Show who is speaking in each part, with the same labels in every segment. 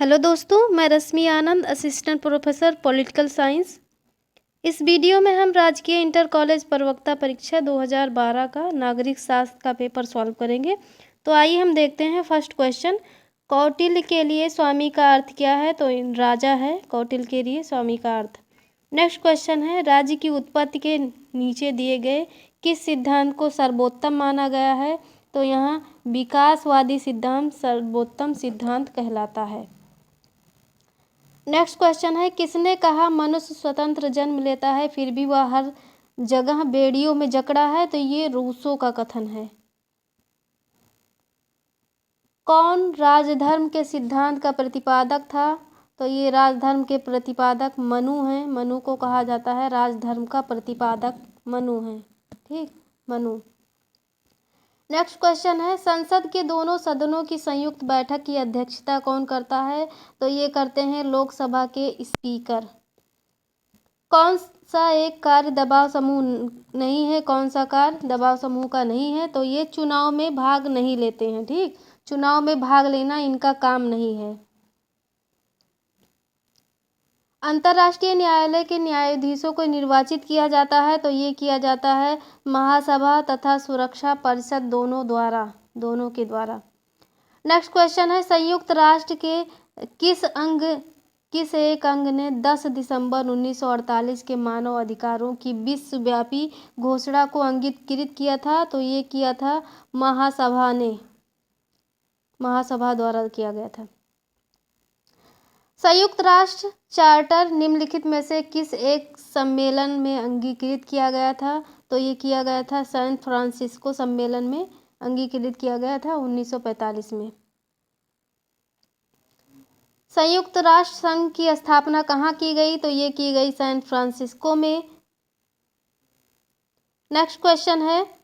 Speaker 1: Hello दोस्तों, मैं रश्मि आनंद, assistant professor political science. इस वीडियो में हम राजकीय इंटर कॉलेज प्रवक्ता परीक्षा 2012 का नागरिक शास्त्र का पेपर सॉल्व करेंगे। तो आइए हम देखते हैं फर्स्ट क्वेश्चन। कौटिल्य के लिए स्वामी का अर्थ क्या है? तो राजा है कौटिल्य के लिए स्वामी का अर्थ। नेक्स्ट क्वेश्चन है, राज्य की उत्पत्ति के नीचे दिए गए किस सिद्धांत को सर्वोत्तम माना गया है? तो यहाँ विकासवादी सिद्धांत सर्वोत्तम सिद्धांत कहलाता है। नेक्स्ट क्वेश्चन है, किसने कहा मनुष्य स्वतंत्र जन्म लेता है फिर भी वह हर जगह बेड़ियों में जकड़ा है? तो ये रूसो का कथन है। कौन राजधर्म के सिद्धांत का प्रतिपादक था? तो ये राजधर्म के प्रतिपादक मनु हैं। मनु को कहा जाता है राजधर्म का प्रतिपादक मनु है। ठीक, मनु। नेक्स्ट क्वेश्चन है, संसद के दोनों सदनों की संयुक्त बैठक की अध्यक्षता कौन करता है? तो ये करते हैं लोकसभा के स्पीकर। कौन सा एक कार्य दबाव समूह नहीं है? कौन सा कार्य दबाव समूह का नहीं है? तो ये चुनाव में भाग नहीं लेते हैं। ठीक, चुनाव में भाग लेना इनका काम नहीं है। अंतर्राष्ट्रीय न्यायालय के न्यायाधीशों को निर्वाचित किया जाता है। तो ये किया जाता है महासभा तथा सुरक्षा परिषद दोनों के द्वारा। नेक्स्ट क्वेश्चन है, संयुक्त राष्ट्र के किस एक अंग ने 10 दिसंबर 1948 के मानव अधिकारों की विश्वव्यापी घोषणा को अंगीकृत किया था? तो ये किया था महासभा द्वारा किया गया था। संयुक्त राष्ट्र चार्टर निम्नलिखित में से किस एक सम्मेलन में अंगीकृत किया गया था? तो ये किया गया था सैन फ्रांसिस्को सम्मेलन में अंगीकृत किया गया था 1945 में। संयुक्त राष्ट्र संघ की स्थापना कहाँ की गई? तो ये की गई सैन फ्रांसिस्को में। नेक्स्ट क्वेश्चन है,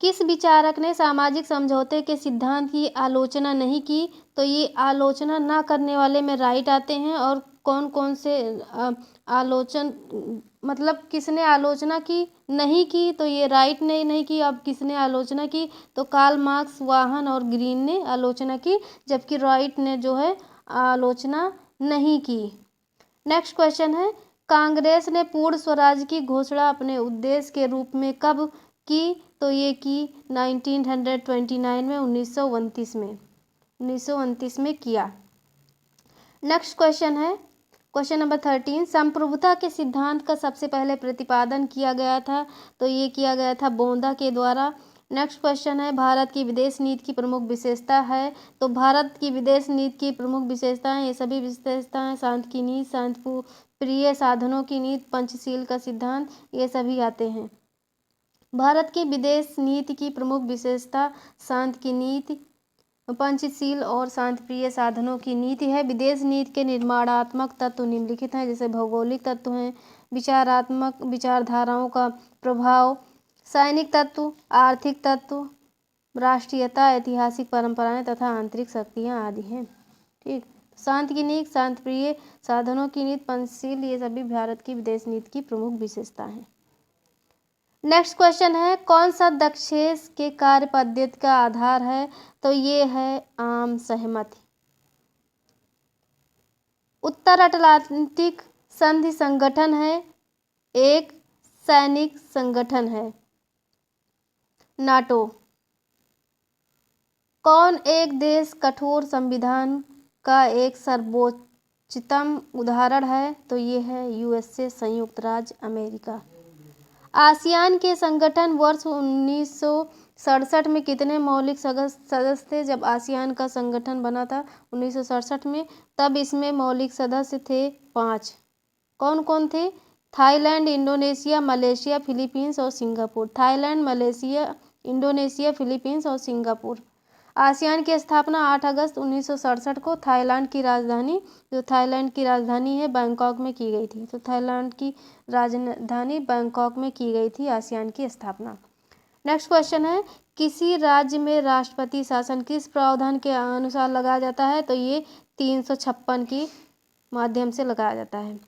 Speaker 1: किस विचारक ने सामाजिक समझौते के सिद्धांत की आलोचना नहीं की? तो ये आलोचना ना करने वाले में राइट आते हैं। और कौन कौन से मतलब किसने आलोचना की नहीं की? तो ये राइट ने नहीं की। अब किसने आलोचना की? तो कार्ल मार्क्स, वाहन और ग्रीन ने आलोचना की, जबकि राइट ने जो है आलोचना नहीं की। नेक्स्ट क्वेश्चन है, कांग्रेस ने पूर्ण स्वराज की घोषणा अपने उद्देश्य के रूप में कब की? तो ये की 1929 में 1929 में किया। नेक्स्ट क्वेश्चन है, क्वेश्चन नंबर 13, संप्रभुता के सिद्धांत का सबसे पहले प्रतिपादन किया गया था? तो ये किया गया था बोंदा के द्वारा। नेक्स्ट क्वेश्चन है, भारत की विदेश नीति की प्रमुख विशेषता है? तो भारत की विदेश नीति की प्रमुख विशेषताएं, ये सभी विशेषताएं शांति की नीति, शांति प्रिय साधनों की नीति, पंचशील का सिद्धांत, ये सभी आते हैं। भारत की विदेश नीति की प्रमुख विशेषता शांति की नीति, पंचशील और शांतिप्रिय साधनों की नीति है। विदेश नीति के निर्माणात्मक तत्व निम्नलिखित हैं, जैसे भौगोलिक तत्व हैं, विचारात्मक विचारधाराओं का प्रभाव, सैनिक तत्व, आर्थिक तत्व, राष्ट्रीयता, ऐतिहासिक परंपराएं तथा आंतरिक शक्तियां आदि हैं। ठीक, शांति की नीति, शांतिप्रिय साधनों की नीति, पंचशील, ये सभी भारत की विदेश नीति की प्रमुख विशेषता हैं। नेक्स्ट क्वेश्चन है, कौन सा दक्षेस के कार्य पद्धति का आधार है? तो ये है आम सहमति। उत्तर अटलांटिक संधि संगठन है, एक सैनिक संगठन है। नाटो। कौन एक देश कठोर संविधान का एक सर्वोच्चतम उदाहरण है? तो ये है यूएसए, संयुक्त राज्य अमेरिका। आसियान के संगठन वर्ष 1967 में कितने मौलिक सदस्य थे? जब आसियान का संगठन बना था 1967 में, तब इसमें मौलिक सदस्य थे 5। कौन कौन थे? थाईलैंड, इंडोनेशिया, मलेशिया, फिलीपींस और Singapore. Thailand, Malaysia, Indonesia, Philippines और सिंगापुर। आसियान की स्थापना 8 अगस्त 1967 को थाईलैंड की राजधानी है बैंकॉक में की गई थी। तो थाईलैंड की राजधानी बैंकॉक में की गई थी आसियान की स्थापना। नेक्स्ट क्वेश्चन है, किसी राज्य में राष्ट्रपति शासन किस प्रावधान के अनुसार लगाया जाता है? तो ये 356 की माध्यम से लगाया जाता है।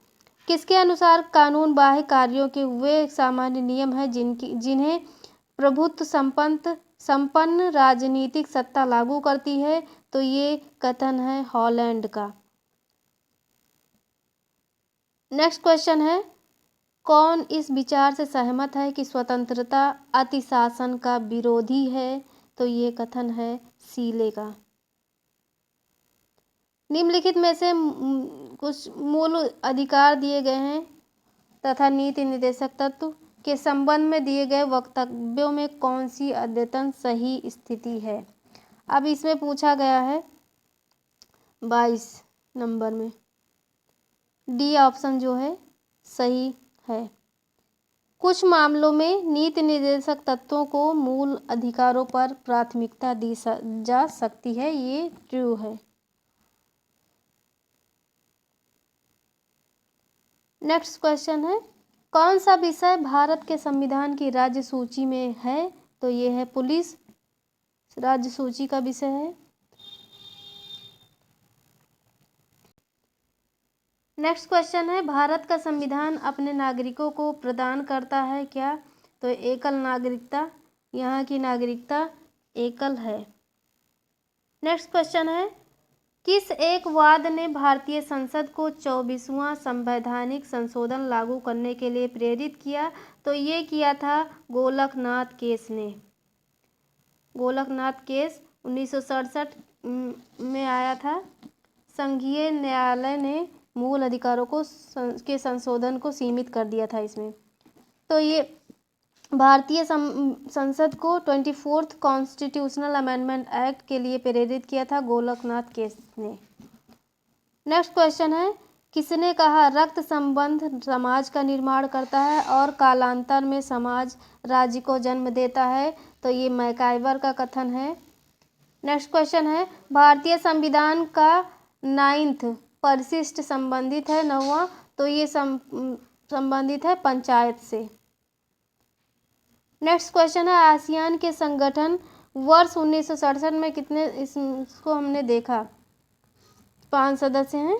Speaker 1: किसके अनुसार कानून बाह्य कार्यों के वे सामान्य नियम हैं जिन्हें प्रभुत्व संपन्न राजनीतिक सत्ता लागू करती है? तो ये कथन है हॉलैंड का। नेक्स्ट क्वेश्चन है, कौन इस विचार से सहमत है कि स्वतंत्रता अतिशासन का विरोधी है? तो ये कथन है सीले का। निम्नलिखित में से कुछ मूल अधिकार दिए गए हैं तथा नीति निर्देशक तत्व के संबंध में दिए गए वक्तव्यों में कौन सी अद्यतन सही स्थिति है? अब इसमें पूछा गया है 22 नंबर में, डी ऑप्शन जो है सही है। कुछ मामलों में नीति निर्देशक तत्वों को मूल अधिकारों पर प्राथमिकता दी जा सकती है, ये ट्रू है। नेक्स्ट क्वेश्चन है, कौन सा विषय भारत के संविधान की राज्य सूची में है? तो ये है पुलिस राज्य सूची का विषय है। नेक्स्ट क्वेश्चन है, भारत का संविधान अपने नागरिकों को प्रदान करता है क्या? तो एकल नागरिकता, यहाँ की नागरिकता एकल है। नेक्स्ट क्वेश्चन है, किस एक वाद ने भारतीय संसद को 24वां संवैधानिक संशोधन लागू करने के लिए प्रेरित किया? तो ये किया था गोलकनाथ केस ने। गोलकनाथ केस 1967 में आया था। संघीय न्यायालय ने मूल अधिकारों को के संशोधन को सीमित कर दिया था इसमें। तो ये भारतीय संसद को 24th कॉन्स्टिट्यूशनल अमेंडमेंट एक्ट के लिए प्रेरित किया था गोलकनाथ केस ने। नेक्स्ट क्वेश्चन है, किसने कहा रक्त संबंध समाज का निर्माण करता है और कालांतर में समाज राज्य को जन्म देता है? तो ये मैकाइवर का कथन है। नेक्स्ट क्वेश्चन है, भारतीय संविधान का 9th परिशिष्ट संबंधित है 9वां? तो ये संबंधित है पंचायत से। नेक्स्ट क्वेश्चन है, आसियान के संगठन वर्ष 1967 में कितने इसको हमने देखा 5 सदस्य हैं।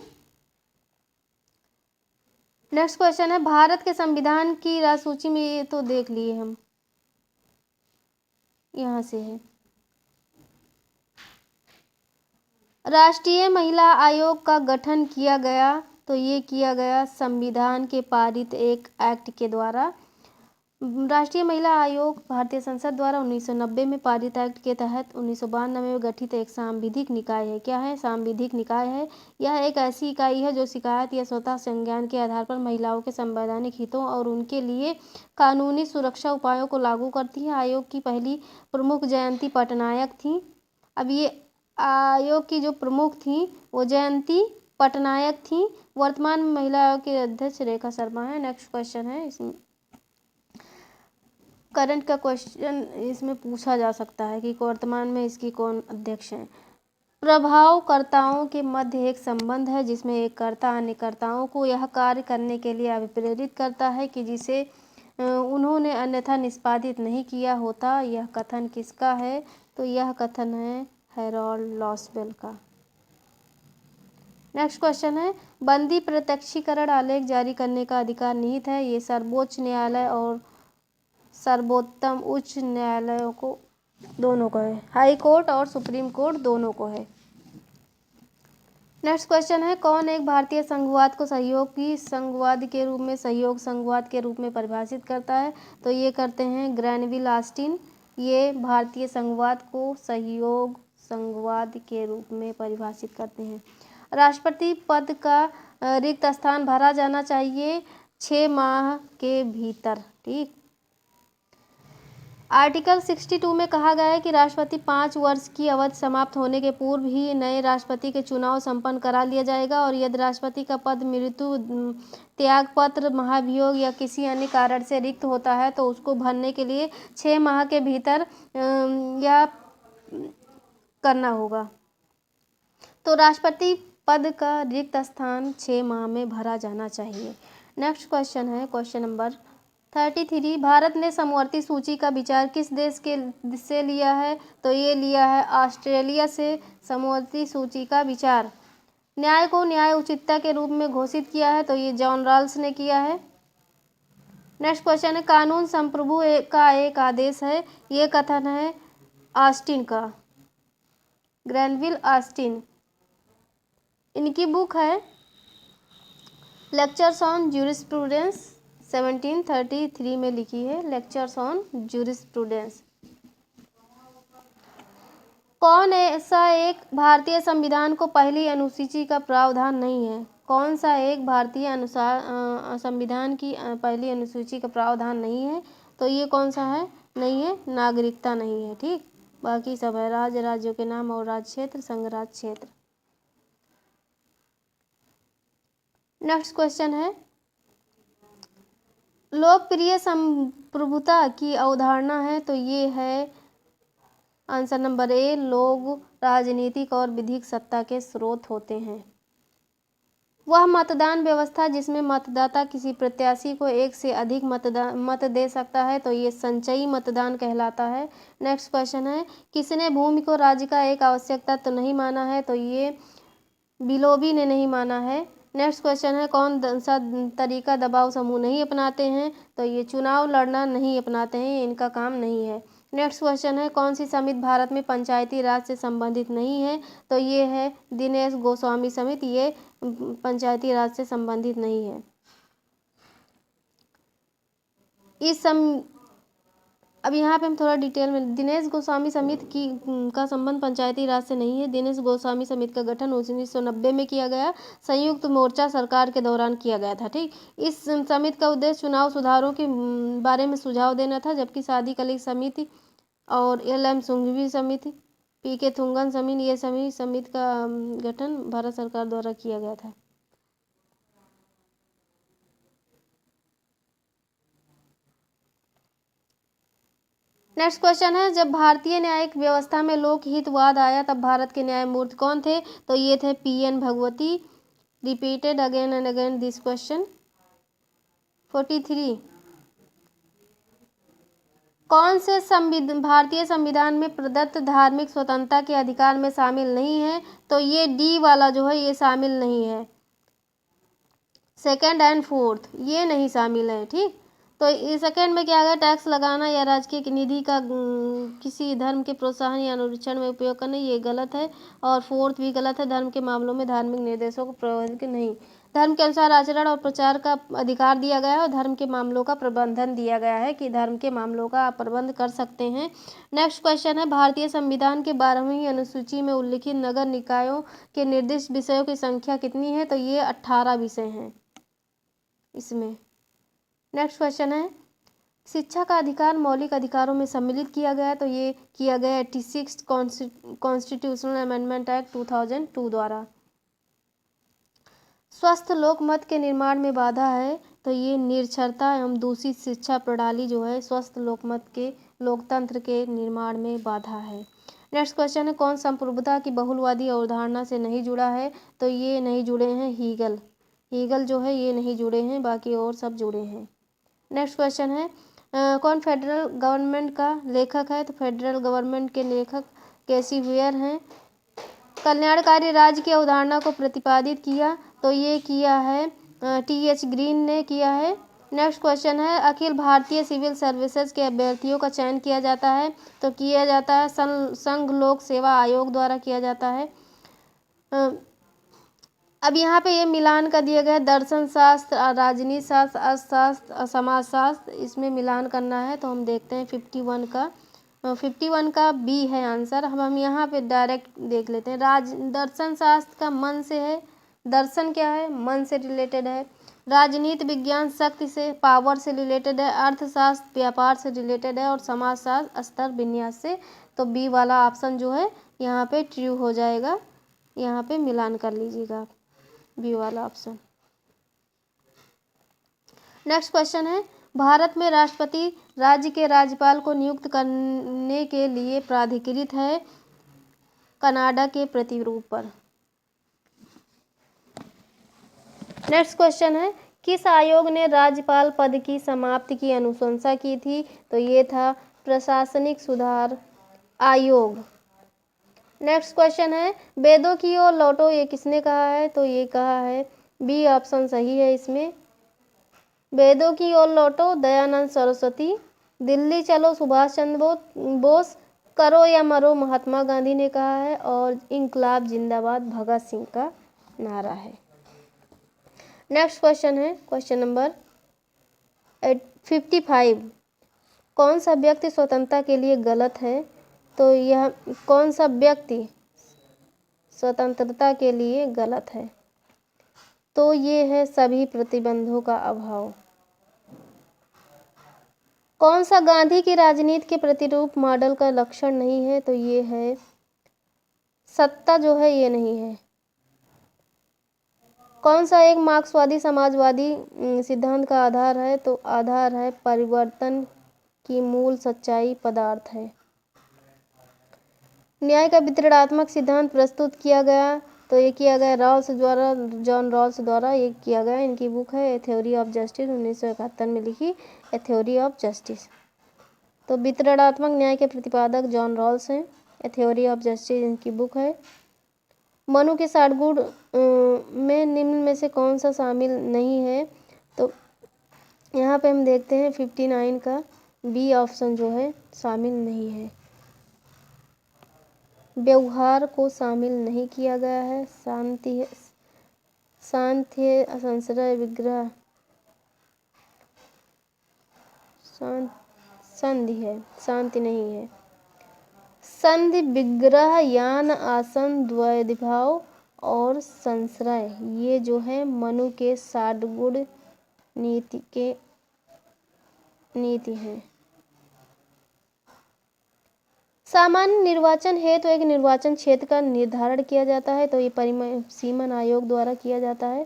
Speaker 1: नेक्स्ट क्वेश्चन है, भारत के संविधान की राज्य सूची में, ये तो देख लिए हम, यहाँ से है। राष्ट्रीय महिला आयोग का गठन किया गया? तो ये किया गया संविधान के पारित एक एक्ट के द्वारा। राष्ट्रीय महिला आयोग भारतीय संसद द्वारा 1990 में पारित एक्ट के तहत 1992 में गठित एक सांविधिक निकाय है। क्या है? सांविधिक निकाय है। यह एक ऐसी इकाई है जो शिकायत या स्वतः संज्ञान के आधार पर महिलाओं के संवैधानिक हितों और उनके लिए कानूनी सुरक्षा उपायों को लागू करती है। आयोग की पहली प्रमुख जयंती पटनायक थी। अब ये आयोग की जो प्रमुख थी वो जयंती पटनायक थी। वर्तमान में महिला आयोग के अध्यक्ष रेखा शर्मा है। नेक्स्ट क्वेश्चन है, इसमें करंट का क्वेश्चन इसमें पूछा जा सकता है कि वर्तमान में इसकी कौन अध्यक्ष हैं। प्रभावकर्ताओं के मध्य एक संबंध है जिसमें एक कर्ता अन्य कर्ताओं को यह कार्य करने के लिए अभिप्रेरित करता है कि जिसे उन्होंने अन्यथा निष्पादित नहीं किया होता। यह कथन किसका है? तो यह कथन है हैरोल्ड लॉसवेल का। नेक्स्ट क्वेश्चन है, बंदी प्रत्यक्षीकरण आलेख जारी करने का अधिकार निहित है। ये सर्वोच्च न्यायालय और सर्वोत्तम उच्च न्यायालयों को दोनों को है। हाई कोर्ट और सुप्रीम कोर्ट दोनों को है। नेक्स्ट क्वेश्चन है, कौन एक भारतीय संघवाद को सहयोगी संघवाद के रूप में सहयोग संघवाद के रूप में परिभाषित करता है? तो ये करते हैं ग्रैनविल ऑस्टिन। ये भारतीय संघवाद को सहयोग संघवाद के रूप में परिभाषित करते हैं। राष्ट्रपति पद का रिक्त स्थान भरा जाना चाहिए 6 माह के भीतर। ठीक। आर्टिकल 62 में कहा गया है कि राष्ट्रपति 5 वर्ष की अवधि समाप्त होने के पूर्व ही नए राष्ट्रपति के चुनाव संपन्न करा लिया जाएगा और यदि राष्ट्रपति का पद मृत्यु, त्यागपत्र, महाभियोग या किसी अन्य कारण से रिक्त होता है तो उसको भरने के लिए 6 माह के भीतर यह करना होगा। तो राष्ट्रपति पद का रिक्त स्थान 6 माह में भरा जाना चाहिए। नेक्स्ट क्वेश्चन है क्वेश्चन नंबर 33, भारत ने समवर्ती सूची का विचार किस देश के से लिया है? तो ये लिया है ऑस्ट्रेलिया से समवर्ती सूची का विचार। न्याय को न्याय उचितता के रूप में घोषित किया है? तो ये जॉन रॉल्स ने किया है। नेक्स्ट क्वेश्चन है, कानून संप्रभु का एक आदेश है। ये कथन है ऑस्टिन का। Granville Austin. इनकी बुक है लेक्चर्स ऑन ज्यूरिस्प्रूडेंस, 1733 में लिखी है, लेक्चर्स ऑन ज्यूरिस्प्रूडेंस। कौन ऐसा एक भारतीय संविधान को पहली अनुसूची का प्रावधान नहीं है? कौन सा एक भारतीय अनुसार संविधान की पहली अनुसूची का प्रावधान नहीं है? तो ये कौन सा है? नहीं है, नागरिकता नहीं है। ठीक, बाकी सब है, राज्य, राज्यों के नाम और राज्य क्षेत्र, संघ राज्य क्षेत्र। नेक्स्ट क्वेश्चन है, लोकप्रिय संप्रभुता की अवधारणा है, तो ये है आंसर नंबर ए, लोग राजनीतिक और विधिक सत्ता के स्रोत होते हैं। वह मतदान व्यवस्था जिसमें मतदाता किसी प्रत्याशी को एक से अधिक मत दे सकता है, तो ये संचयी मतदान कहलाता है। नेक्स्ट क्वेश्चन है, किसने भूमि को राज्य का एक आवश्यक तत्व नहीं माना है? तो ये बिलोबी ने नहीं माना है। नेक्स्ट क्वेश्चन है, कौन सा तरीका दबाव समूह नहीं अपनाते हैं? तो ये चुनाव लड़ना नहीं अपनाते हैं, इनका काम नहीं है। नेक्स्ट क्वेश्चन है, कौन सी समिति भारत में पंचायती राज से संबंधित नहीं है? तो ये है दिनेश गोस्वामी समिति, ये पंचायती राज से संबंधित नहीं है। अब यहाँ पे हम थोड़ा डिटेल में, दिनेश गोस्वामी समिति का संबंध पंचायती राज से नहीं है। दिनेश गोस्वामी समिति का गठन 1990 में किया गया, संयुक्त मोर्चा सरकार के दौरान किया गया था। ठीक, इस समिति का उद्देश्य चुनाव सुधारों के बारे में सुझाव देना था, जबकि सादी कलीग समिति और LM सुंघवी समिति, PK थुंगन समिति, ये सभी समिति का गठन भारत सरकार द्वारा किया गया था। नेक्स्ट क्वेश्चन है, जब भारतीय न्यायिक व्यवस्था में लोकहितवाद आया तब भारत के न्यायमूर्ति कौन थे? तो ये थे PN Bhagwati. Repeated again and again this question. 43, कौन से भारतीय संविधान में प्रदत्त धार्मिक स्वतंत्रता के अधिकार में शामिल नहीं है? तो ये D वाला जो है ये शामिल नहीं है, सेकंड एंड फोर्थ ये नहीं शामिल है। ठीक, तो इस सेकंड में क्या है, टैक्स लगाना या राजकीय निधि का किसी धर्म के प्रोत्साहन या अनुरक्षण में उपयोग करना, ये गलत है। और फोर्थ भी गलत है, धर्म के मामलों में धार्मिक निर्देशों को प्रबंधित नहीं, धर्म के अनुसार आचरण और प्रचार का अधिकार दिया गया है और धर्म के मामलों का प्रबंधन दिया गया है कि धर्म के मामलों का आप प्रबंध कर सकते हैं। नेक्स्ट क्वेश्चन है, भारतीय संविधान के 12वीं अनुसूची में उल्लिखित नगर निकायों के निर्दिष्ट विषयों की संख्या कितनी है? तो ये 18 विषय हैं इसमें। नेक्स्ट क्वेश्चन है, शिक्षा का अधिकार मौलिक अधिकारों में सम्मिलित किया गया, तो ये किया गया 86 कॉन्स्टिट्यूशनल अमेंडमेंट एक्ट 2002 द्वारा। स्वस्थ लोकमत के निर्माण में बाधा है, तो ये निरक्षरता एवं दूषित शिक्षा प्रणाली जो है स्वस्थ लोकमत के लोकतंत्र के निर्माण में बाधा है। नेक्स्ट क्वेश्चन है, कौन संप्रभुता की बहुलवादी अवधारणा से नहीं जुड़ा है? तो ये नहीं जुड़े हैं हीगल जो है ये नहीं जुड़े हैं, बाकी और सब जुड़े हैं। नेक्स्ट क्वेश्चन है, कौन फेडरल गवर्नमेंट का लेखक है? तो फेडरल गवर्नमेंट के लेखक कैसी हुयर हैं। कल्याणकारी राज्य की अवधारणा को प्रतिपादित किया, तो ये किया है TH ग्रीन ने किया है। नेक्स्ट क्वेश्चन है, अखिल भारतीय सिविल सर्विसेज के अभ्यर्थियों का चयन किया जाता है, तो किया जाता है संघ लोक सेवा आयोग द्वारा किया जाता है। अब यहाँ पे ये मिलान का दिया गया, दर्शन शास्त्र, राजनीति शास्त्र, अर्थशास्त्र, समाजशास्त्र, इसमें मिलान करना है। तो हम देखते हैं 51 का B है आंसर। हम यहाँ पे डायरेक्ट देख लेते हैं। दर्शन शास्त्र का मन से है, दर्शन क्या है, मन से रिलेटेड है। राजनीति विज्ञान शक्ति से, पावर से रिलेटेड है। अर्थशास्त्र व्यापार से रिलेटेड है और समाजशास्त्र स्तर विन्यास से। तो B वाला ऑप्शन जो है यहाँ पे ट्रू हो जाएगा, यहाँ पे मिलान कर लीजिएगा B वाला ऑप्शन। नेक्स्ट क्वेश्चन है, भारत में राष्ट्रपति राज्य के राज्यपाल को नियुक्त करने के लिए प्राधिकृत है कनाडा के प्रतिरूप पर। नेक्स्ट क्वेश्चन है, किस आयोग ने राज्यपाल पद की समाप्ति की अनुशंसा की थी? तो ये था प्रशासनिक सुधार आयोग। नेक्स्ट क्वेश्चन है, वेदों की ओर लौटो, ये किसने कहा है? तो ये कहा है B ऑप्शन सही है इसमें। वेदों की ओर लौटो दयानंद सरस्वती। दिल्ली चलो सुभाष चंद्र बोस। करो या मरो महात्मा गांधी ने कहा है, और इंकलाब जिंदाबाद भगत सिंह का नारा है। नेक्स्ट क्वेश्चन है क्वेश्चन नंबर 55। कौन सा व्यक्ति स्वतंत्रता के लिए गलत है? तो यह कौन सा व्यक्ति स्वतंत्रता के लिए गलत है? तो ये है सभी प्रतिबंधों का अभाव। कौन सा गांधी की राजनीति के प्रतिरूप मॉडल का लक्षण नहीं है? तो ये है सत्ता जो है ये नहीं है। कौन सा एक मार्क्सवादी समाजवादी सिद्धांत का आधार है? तो आधार है परिवर्तन की मूल सच्चाई पदार्थ है। न्याय का वितरणात्मक सिद्धांत प्रस्तुत किया गया, तो ये किया गया रॉल्स द्वारा, जॉन रॉल्स द्वारा ये किया गया। इनकी बुक है ए थ्योरी ऑफ जस्टिस, 1971 में लिखी ए थ्योरी ऑफ जस्टिस। तो वितरणात्मक न्याय के प्रतिपादक जॉन रॉल्स हैं। ए थ्योरी ऑफ जस्टिस इनकी बुक है। मनु के 60 गुण में निम्न में से कौन सा शामिल नहीं है? तो यहाँ पे हम देखते हैं 59 का बी ऑप्शन जो है शामिल नहीं है। व्यवहार को शामिल नहीं किया गया है। शांति, संशय, विग्रह, संधि है, शांति नहीं है। संधि, विग्रह, यान, आसन, द्वैधभाव और संश्रय, ये जो है मनु के 60 गुण नीति है। सामान्य निर्वाचन हेतु तो एक निर्वाचन क्षेत्र का निर्धारण किया जाता है, तो ये परिसीमन आयोग द्वारा किया जाता है।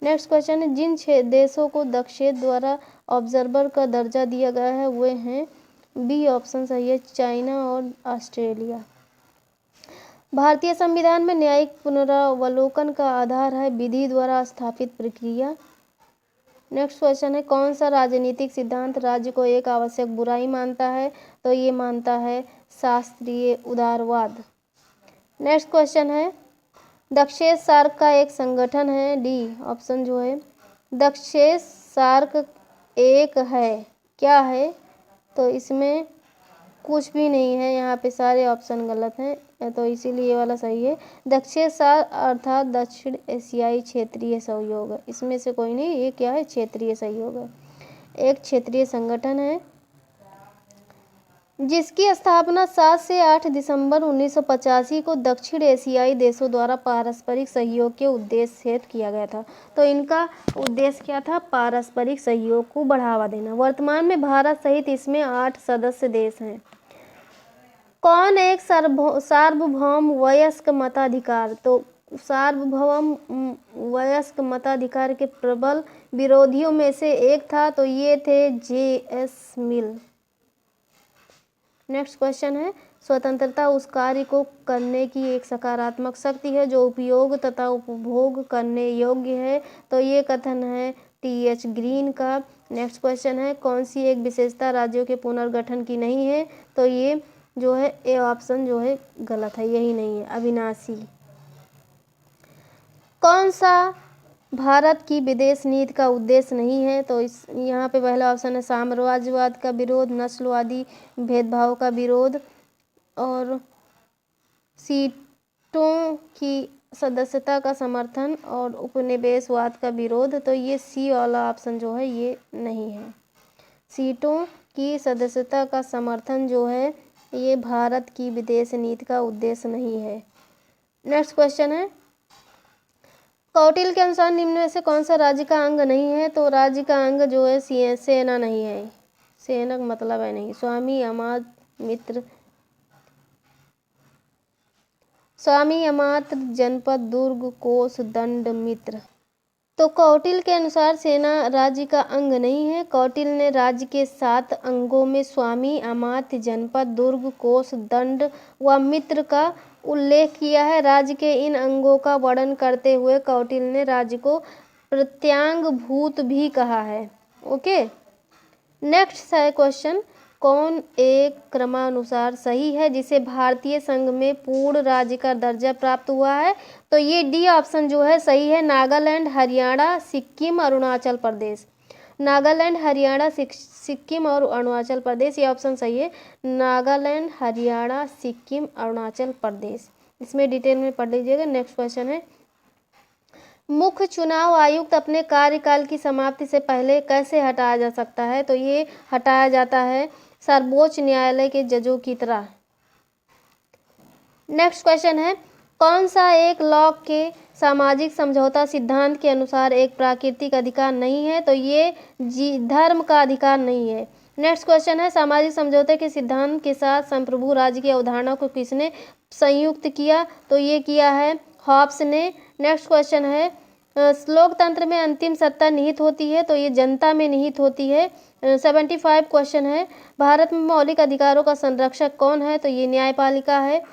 Speaker 1: नेक्स्ट क्वेश्चन है जिन देशों को दक्षेप द्वारा ऑब्जर्वर का दर्जा दिया गया है वे हैं, बी ऑप्शन सही है, चाइना और ऑस्ट्रेलिया। भारतीय संविधान में न्यायिक पुनरावलोकन का आधार है विधि द्वारा स्थापित प्रक्रिया। नेक्स्ट क्वेश्चन है कौन सा राजनीतिक सिद्धांत राज्य को एक आवश्यक बुराई मानता है? तो ये मानता है शास्त्रीय उदारवाद। नेक्स्ट क्वेश्चन है दक्षेप सार्क का एक संगठन है, डी ऑप्शन जो है दक्षेप सार्क एक है, क्या है? तो इसमें कुछ भी नहीं है, यहाँ पे सारे ऑप्शन गलत हैं, तो इसीलिए ये वाला सही है। दक्षेप सार्क अर्थात दक्षिण एशियाई क्षेत्रीय सहयोग, इसमें से कोई नहीं, ये क्या है? क्षेत्रीय सहयोग है, एक क्षेत्रीय संगठन है जिसकी स्थापना 7 से 8 दिसंबर 1985 को दक्षिण एशियाई देशों द्वारा पारस्परिक सहयोग के उद्देश्य से किया गया था। तो इनका उद्देश्य क्या था? पारस्परिक सहयोग को बढ़ावा देना। वर्तमान में भारत सहित इसमें 8 सदस्य देश हैं। कौन एक सार्वभौम वयस्क मताधिकार? तो सार्वभौम वयस्क मताधिकार के प्रबल विरोधियों में से एक था, तो ये थे J.S. मिल। नेक्स्ट क्वेश्चन है स्वतंत्रता उस कार्य को करने की एक सकारात्मक शक्ति है जो उपयोग तथा उपभोग करने योग्य है, तो ये कथन है T.H. ग्रीन का। नेक्स्ट क्वेश्चन है कौन सी एक विशेषता राज्यों के पुनर्गठन की नहीं है? तो ये जो है ए ऑप्शन जो है गलत है, यही नहीं है, अविनाशी। कौन सा भारत की विदेश नीति का उद्देश्य नहीं है? तो इस यहाँ पे पहला ऑप्शन है साम्राज्यवाद का विरोध, नस्लवादी भेदभाव का विरोध और सीटों की सदस्यता का समर्थन और उपनिवेशवाद का विरोध। तो ये सी वाला ऑप्शन जो है ये नहीं है। सीटों की सदस्यता का समर्थन जो है ये भारत की विदेश नीति का उद्देश्य नहीं है। नेक्स्ट क्वेश्चन है कौटिल्य के अनुसार निम्न में से कौन सा राज्य का अंग नहीं है? तो राज्य का अंग जो है सेना नहीं है, सेना का मतलब है नहीं। स्वामी अमात्य जनपद दुर्ग कोष दंड मित्र। तो कौटिल्य के अनुसार सेना राज्य का अंग नहीं है। कौटिल्य ने राज्य के 7 अंगों में स्वामी, अमात्य, जनपद, दुर्ग, कोष, दंड व मित्र का उल्लेख किया है। राज्य के इन अंगों का वर्णन करते हुए कौटिल्य ने राज्य को प्रत्यांग भूत भी कहा है। ओके, नेक्स्ट है क्वेश्चन कौन एक क्रमानुसार सही है जिसे भारतीय संघ में पूर्ण राज्य का दर्जा प्राप्त हुआ है? तो ये डी ऑप्शन जो है सही है, नागालैंड, हरियाणा, सिक्किम, अरुणाचल प्रदेश। नागालैंड, हरियाणा, सिक्किम और अरुणाचल प्रदेश। ये ऑप्शन सही है, नागालैंड, हरियाणा, सिक्किम, अरुणाचल प्रदेश। इसमें डिटेल में पढ़ लीजिएगा। नेक्स्ट क्वेश्चन है, मुख्य चुनाव आयुक्त अपने कार्यकाल की समाप्ति से पहले कैसे हटाया जा सकता है? तो ये हटाया जाता है सर्वोच्च न्यायालय के जजों की तरह। नेक्स्ट क्वेश्चन है, कौन सा एक लॉक के सामाजिक समझौता सिद्धांत के अनुसार एक प्राकृतिक अधिकार नहीं है? तो ये धर्म का अधिकार नहीं है। नेक्स्ट क्वेश्चन है, सामाजिक समझौते के सिद्धांत के साथ संप्रभु राज्य की अवधारणा को किसने संयुक्त किया? तो ये किया है हॉब्स ने। नेक्स्ट क्वेश्चन है, लोकतंत्र में अंतिम सत्ता निहित होती है? तो ये जनता में निहित होती है। 75 क्वेश्चन है, भारत में मौलिक अधिकारों का संरक्षक कौन है? तो ये न्यायपालिका है।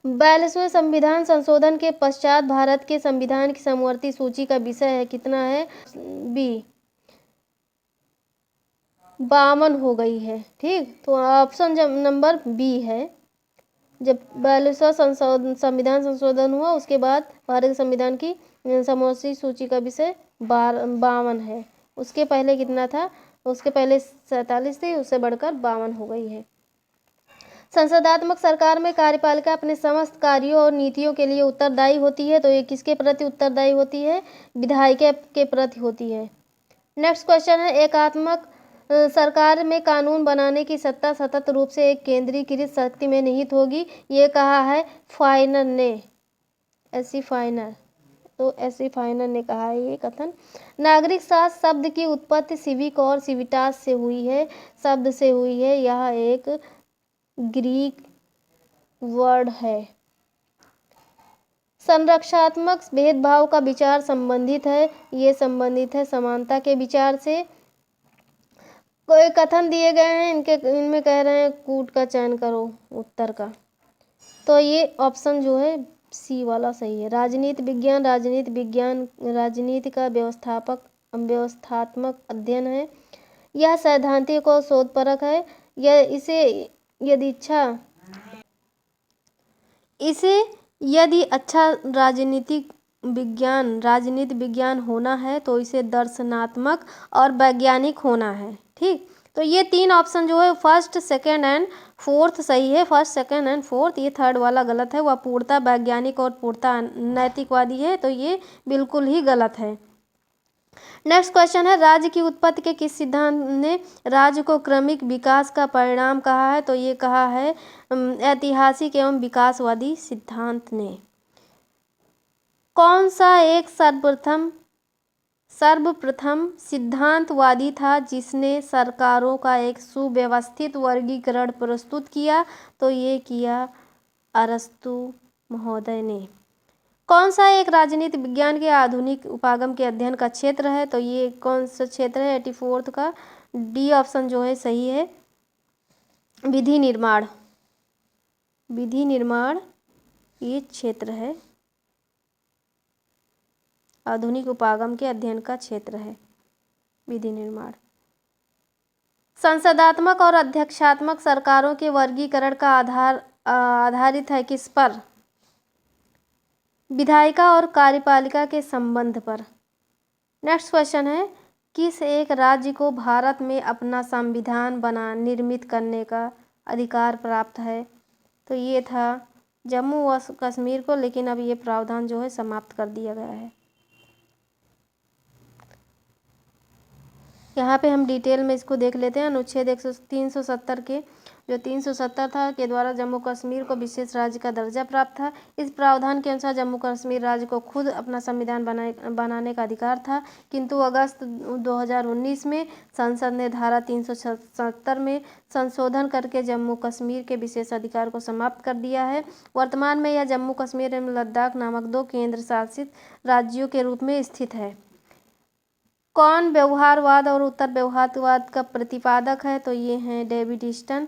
Speaker 1: 42वें संविधान संशोधन के पश्चात भारत के संविधान की समवर्ती सूची का विषय है कितना है? बी 52 हो गई है। ठीक, तो ऑप्शन नंबर बी है। जब 42वां संविधान संशोधन हुआ उसके बाद भारत के संविधान की समवर्ती सूची का विषय 52 है। उसके पहले कितना था? उसके पहले 47 थी, उससे बढ़कर 52 हो गई है। संसदात्मक सरकार में कार्यपालिका अपने समस्त कार्यों और नीतियों के लिए उत्तरदायी होती है। तो ये किसके प्रति उत्तरदायी होती है? विधायिका के प्रति होती है। नेक्स्ट क्वेश्चन है, एकात्मक सरकार में कानून बनाने की सत्ता सतत रूप से एक केंद्रीकृत शक्ति में निहित होगी। ये कहा है फाइनर ने, एसी फाइनर। तो एसी फाइनर ने कहा है ये कथन। नागरिक शास्त्र शब्द की उत्पत्ति सिविक और सिविटास से हुई है, शब्द से हुई है। यह एक ग्रीक वर्ड है। संरक्षात्मक भेदभाव का विचार संबंधित है, ये संबंधित है समानता के विचार से। कोई कथन दिए गए हैं, इनमें कह रहे हैं कूट का चयन करो उत्तर का। तो ये ऑप्शन जो है सी वाला सही है। राजनीति विज्ञान राजनीति का व्यवस्थात्मक अध्ययन है। यह सैद्धांतिक और शोधपरक है। यदि अच्छा राजनीति विज्ञान होना है तो इसे दर्शनात्मक और वैज्ञानिक होना है। ठीक, तो ये 3 ऑप्शन जो है फर्स्ट, सेकंड एंड फोर्थ सही है। फर्स्ट, सेकंड एंड फोर्थ, ये थर्ड वाला गलत है। वह पूर्णतः वैज्ञानिक और पूर्णतः नैतिकवादी है। तो ये बिल्कुल ही गलत है। नेक्स्ट क्वेश्चन है, राज्य की उत्पत्ति के किस सिद्धांत ने राज्य को क्रमिक विकास का परिणाम कहा है? तो ये कहा है ऐतिहासिक एवं विकासवादी सिद्धांत ने। कौन सा एक सर्वप्रथम सिद्धांतवादी था जिसने सरकारों का एक सुव्यवस्थित वर्गीकरण प्रस्तुत किया? तो ये किया अरस्तु महोदय ने। कौन सा एक राजनीति विज्ञान के आधुनिक उपागम के अध्ययन का क्षेत्र है? तो ये कौन सा क्षेत्र है? 84 का डी ऑप्शन जो है सही है, विधि निर्माण ये क्षेत्र है, आधुनिक उपागम के अध्ययन का क्षेत्र है विधि निर्माण। संसदात्मक और अध्यक्षात्मक सरकारों के वर्गीकरण का आधारित है किस पर? विधायिका और कार्यपालिका के संबंध पर। नेक्स्ट क्वेश्चन है, किस एक राज्य को भारत में अपना संविधान निर्मित करने का अधिकार प्राप्त है? तो ये था जम्मू व कश्मीर को, लेकिन अब ये प्रावधान जो है समाप्त कर दिया गया है। यहाँ पे हम डिटेल में इसको देख लेते हैं। अनुच्छेद 370 के जो 370 था के द्वारा जम्मू कश्मीर को विशेष राज्य का दर्जा प्राप्त था। इस प्रावधान के अनुसार जम्मू कश्मीर राज्य को खुद अपना संविधान बनाने का अधिकार था, किंतु अगस्त 2019 में संसद ने धारा 370 में संशोधन करके जम्मू कश्मीर के विशेष अधिकार को समाप्त कर दिया है। वर्तमान में यह जम्मू कश्मीर एवं लद्दाख नामक 2 केंद्र शासित राज्यों के रूप में स्थित है। कौन व्यवहारवाद और उत्तर व्यवहारवाद का प्रतिपादक है? तो ये हैं डेविड ईस्टन।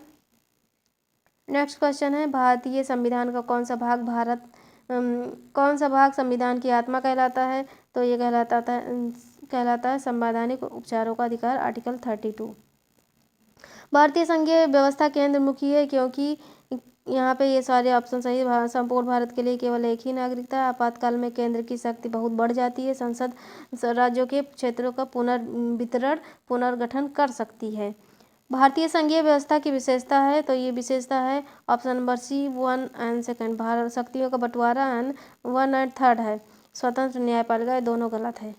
Speaker 1: नेक्स्ट क्वेश्चन है, भारतीय संविधान का कौन सा भाग संविधान की आत्मा कहलाता है? तो ये कहलाता है संवैधानिक उपचारों का अधिकार, आर्टिकल 32। भारतीय संघीय व्यवस्था केंद्रमुखी है यहाँ पे ये सारे ऑप्शन सही है। संपूर्ण भारत के लिए केवल एक ही नागरिकता है। आपातकाल में केंद्र की शक्ति बहुत बढ़ जाती है। संसद राज्यों के क्षेत्रों का पुनर्वितरण पुनर्गठन कर सकती है। भारतीय संघीय व्यवस्था की विशेषता है, तो ये विशेषता है option number C 1 and second. Bharat शक्तियों का बंटवारा एंड 1 एंड थर्ड है। स्वतंत्र न्यायपालिका, ये दोनों गलत है।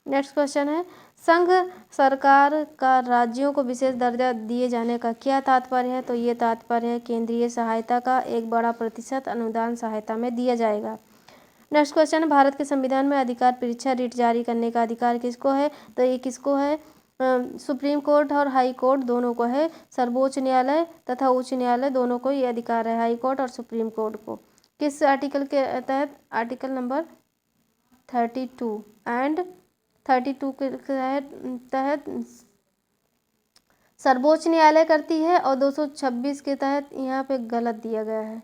Speaker 1: नेक्स्ट क्वेश्चन है, संघ सरकार का राज्यों को विशेष दर्जा दिए जाने का क्या तात्पर्य है? तो ये तात्पर्य है केंद्रीय सहायता का एक बड़ा प्रतिशत अनुदान सहायता में दिया जाएगा। नेक्स्ट क्वेश्चन है, भारत के संविधान में अधिकार परीक्षा रिट जारी करने का अधिकार किसको है? तो ये किसको है? सुप्रीम कोर्ट और हाई कोर्ट दोनों को है। सर्वोच्च न्यायालय तथा उच्च न्यायालय दोनों को ये अधिकार है, हाई कोर्ट और सुप्रीम कोर्ट को। किस आर्टिकल के तहत? आर्टिकल नंबर 32 एंड 32 के तहत सर्वोच्च न्यायालय करती है, और 226 के तहत यहाँ पे गलत दिया गया है,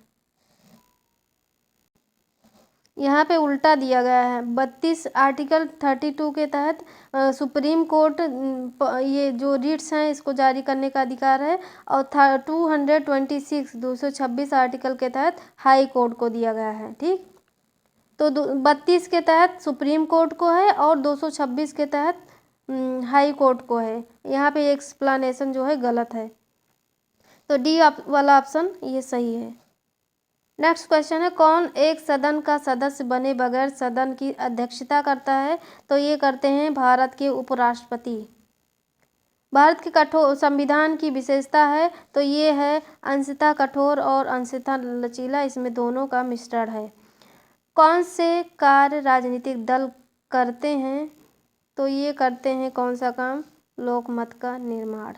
Speaker 1: यहाँ पे उल्टा दिया गया है। 32 आर्टिकल 32 के तहत सुप्रीम कोर्ट ये जो रिट्स हैं इसको जारी करने का अधिकार है, और 226 आर्टिकल के तहत हाई कोर्ट को दिया गया है। ठीक, तो 32 के तहत सुप्रीम कोर्ट को है और 226 के तहत हाई कोर्ट को है। यहाँ पे एक्सप्लेनेशन जो है गलत है, तो डी वाला ऑप्शन ये सही है। नेक्स्ट क्वेश्चन है, कौन एक सदन का सदस्य बने बगैर सदन की अध्यक्षता करता है? तो ये करते हैं भारत के उपराष्ट्रपति। भारत के कठोर संविधान की विशेषता है, तो ये है अंशतः कठोर और अंशतः लचीला, इसमें दोनों का मिश्रण है। कौन से कार्य राजनीतिक दल करते हैं? तो ये करते हैं कौन सा काम? लोकमत का निर्माण।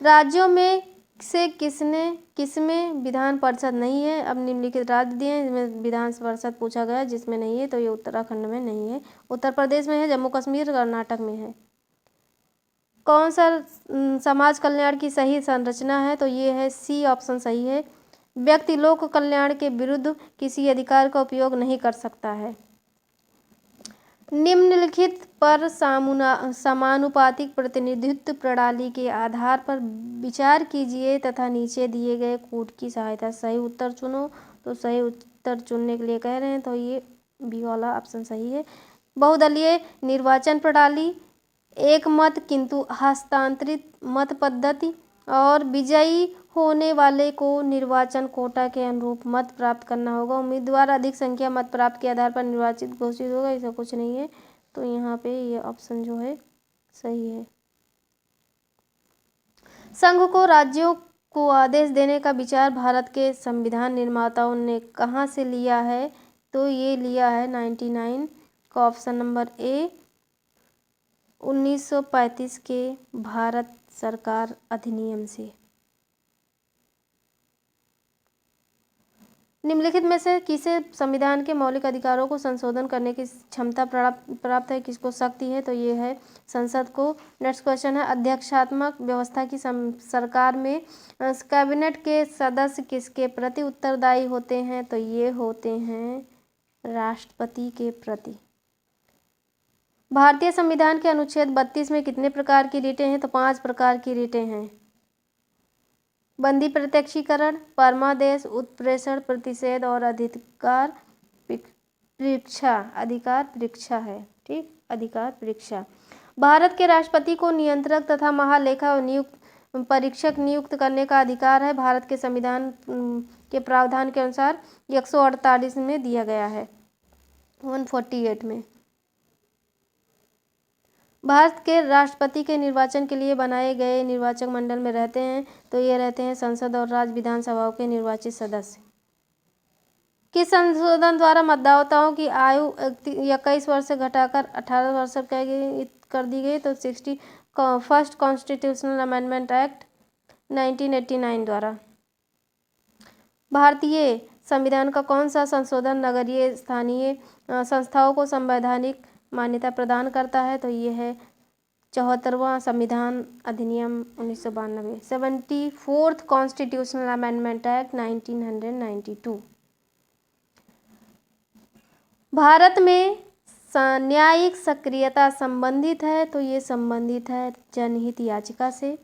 Speaker 1: राज्यों में से किसमें विधान परिषद नहीं है? अब निम्नलिखित राज्य दिए हैं जिसमें विधान परिषद पूछा गया, जिसमें नहीं है, तो ये उत्तराखंड में नहीं है, उत्तर प्रदेश में है, जम्मू कश्मीर, कर्नाटक में है। कौन सा समाज कल्याण की सही संरचना है? तो ये है सी ऑप्शन सही है। व्यक्ति लोक कल्याण के विरुद्ध किसी अधिकार का उपयोग नहीं कर सकता है। निम्नलिखित पर समानुपातिक प्रतिनिधित्व प्रणाली के आधार पर विचार कीजिए तथा नीचे दिए गए कूट की सहायता से सही उत्तर चुनो। तो सही उत्तर चुनने के लिए कह रहे हैं, तो ये बी वाला ऑप्शन सही है। बहुदलीय निर्वाचन प्रणाली, एक मत किंतु हस्तांतरित मत पद्धति, और विजयी होने वाले को निर्वाचन कोटा के अनुरूप मत प्राप्त करना होगा। उम्मीदवार अधिक संख्या मत प्राप्त के आधार पर निर्वाचित घोषित होगा, ऐसा कुछ नहीं है, तो यहाँ पे ये ऑप्शन जो है सही है। संघ को राज्यों को आदेश देने का विचार भारत के संविधान निर्माताओं ने कहाँ से लिया है? तो ये लिया है 99 का ऑप्शन नंबर ए 1935 के भारत सरकार अधिनियम से। निम्नलिखित में से किसे संविधान के मौलिक अधिकारों को संशोधन करने की क्षमता प्राप्त है? किसको शक्ति है? तो ये है संसद को। नेक्स्ट क्वेश्चन है, अध्यक्षात्मक व्यवस्था की सरकार में कैबिनेट के सदस्य किसके प्रति उत्तरदायी होते हैं? तो ये होते हैं राष्ट्रपति के प्रति। भारतीय संविधान के अनुच्छेद 32 में कितने प्रकार की रिटें हैं? तो 5 प्रकार की रिटें हैं। बंदी प्रत्यक्षीकरण, परमादेश, उत्प्रेषण, प्रतिषेध और अधिकार परीक्षा। अधिकार परीक्षा है, ठीक, अधिकार परीक्षा। भारत के राष्ट्रपति को नियंत्रक तथा महालेखा परीक्षक नियुक्त करने का अधिकार है, भारत के संविधान के प्रावधान के अनुसार 148 में दिया गया है, 148 में। भारत के राष्ट्रपति के निर्वाचन के लिए बनाए गए निर्वाचक मंडल में रहते हैं, तो ये रहते हैं संसद और राज्य विधानसभाओं के निर्वाचित सदस्य। किस संशोधन द्वारा मतदाताओं की आयु 21 वर्ष से घटाकर 18 वर्ष कर दी गई? तो 61st कॉन्स्टिट्यूशनल अमेंडमेंट एक्ट 1989 द्वारा। भारतीय संविधान का कौन सा संशोधन नगरीय स्थानीय संस्थाओं को संवैधानिक मान्यता प्रदान करता है? तो ये है 74वां संविधान अधिनियम 1992, 74th constitutional amendment act 1992। Bharat में न्यायिक सक्रियता संबंधित है, तो ये संबंधित है जनहित याचिका से।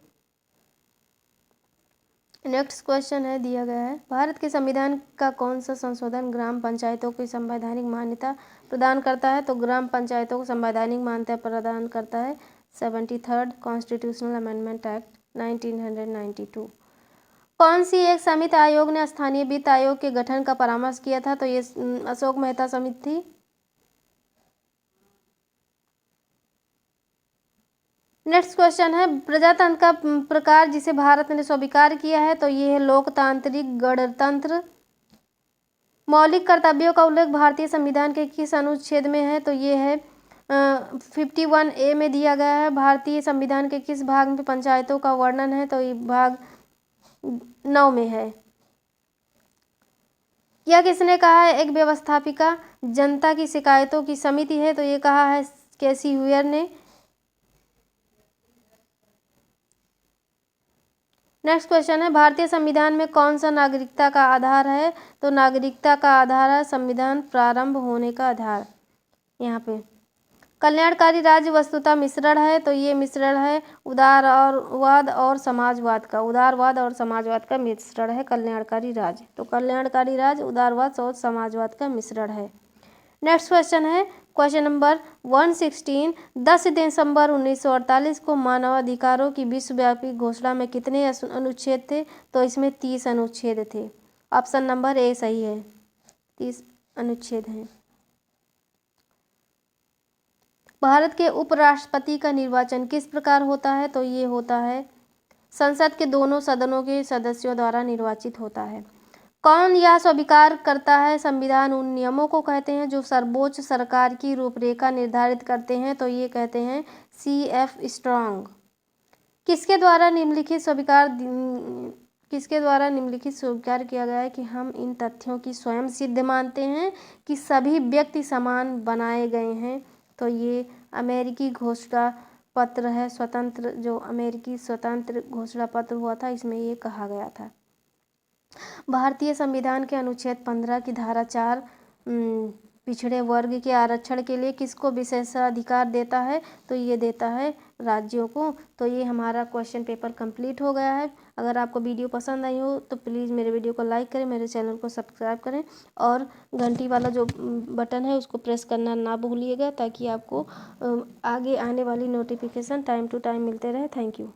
Speaker 1: नेक्स्ट क्वेश्चन है, दिया गया है, भारत के संविधान का कौन सा संशोधन ग्राम पंचायतों की संवैधानिक मान्यता प्रदान करता है? तो ग्राम पंचायतों को संवैधानिक मान्यता प्रदान करता है 73rd कॉन्स्टिट्यूशनल अमेंडमेंट एक्ट 1992। कौन सी एक समिति आयोग ने स्थानीय वित्त आयोग के गठन का परामर्श किया था? तो ये अशोक मेहता समिति थी। नेक्स्ट क्वेश्चन है, प्रजातंत्र का प्रकार जिसे भारत ने स्वीकार किया है? तो ये है लोकतांत्रिक गणतंत्र। मौलिक कर्तव्यों का उल्लेख भारतीय संविधान के किस अनुच्छेद में है? तो ये है 51A में दिया गया है। भारतीय संविधान के किस भाग में पंचायतों का वर्णन है? तो ये भाग 9 में है। यह किसने कहा है? एक व्यवस्थापिका जनता की शिकायतों की समिति है। तो ये कहा है कैसी हुयर ने। नेक्स्ट क्वेश्चन है, भारतीय संविधान में कौन सा नागरिकता का आधार है? तो नागरिकता का आधार है संविधान प्रारंभ होने का आधार। यहाँ पे कल्याणकारी राज्य वस्तुतः मिश्रण है। तो ये मिश्रण है उदारवाद और समाजवाद का। उदारवाद और समाजवाद का मिश्रण है कल्याणकारी राज्य। तो कल्याणकारी राज्य उदारवाद और समाजवाद का मिश्रण है। नेक्स्ट क्वेश्चन है, क्वेश्चन नंबर 116, 10 दिसंबर 1948 को मानवाधिकारों की विश्वव्यापी घोषणा में कितने अनुच्छेद थे? तो इसमें 30 अनुच्छेद थे। ऑप्शन नंबर ए सही है, 30 अनुच्छेद हैं। भारत के उपराष्ट्रपति का निर्वाचन किस प्रकार होता है? तो ये होता है संसद के दोनों सदनों के सदस्यों द्वारा निर्वाचित होता है। कौन यह स्वीकार करता है? संविधान उन नियमों को कहते हैं जो सर्वोच्च सरकार की रूपरेखा निर्धारित करते हैं। तो ये कहते हैं CF स्ट्रॉन्ग। किसके द्वारा निम्नलिखित स्वीकार किया गया है कि हम इन तथ्यों की स्वयं सिद्ध मानते हैं कि सभी व्यक्ति समान बनाए गए हैं? तो ये अमेरिकी घोषणा पत्र है, स्वतंत्र जो अमेरिकी स्वतंत्र घोषणा पत्र हुआ था, इसमें ये कहा गया था। भारतीय संविधान के अनुच्छेद 15 की धारा 4 पिछड़े वर्ग के आरक्षण के लिए किसको विशेषाधिकार देता है? तो ये देता है राज्यों को। तो ये हमारा क्वेश्चन पेपर कंप्लीट हो गया है। अगर आपको वीडियो पसंद आई हो तो प्लीज़ मेरे वीडियो को लाइक करें, मेरे चैनल को सब्सक्राइब करें और घंटी वाला जो बटन है उसको प्रेस करना ना भूलिएगा, ताकि आपको आगे आने वाली नोटिफिकेशन टाइम टू टाइम मिलते रहे। Thank you.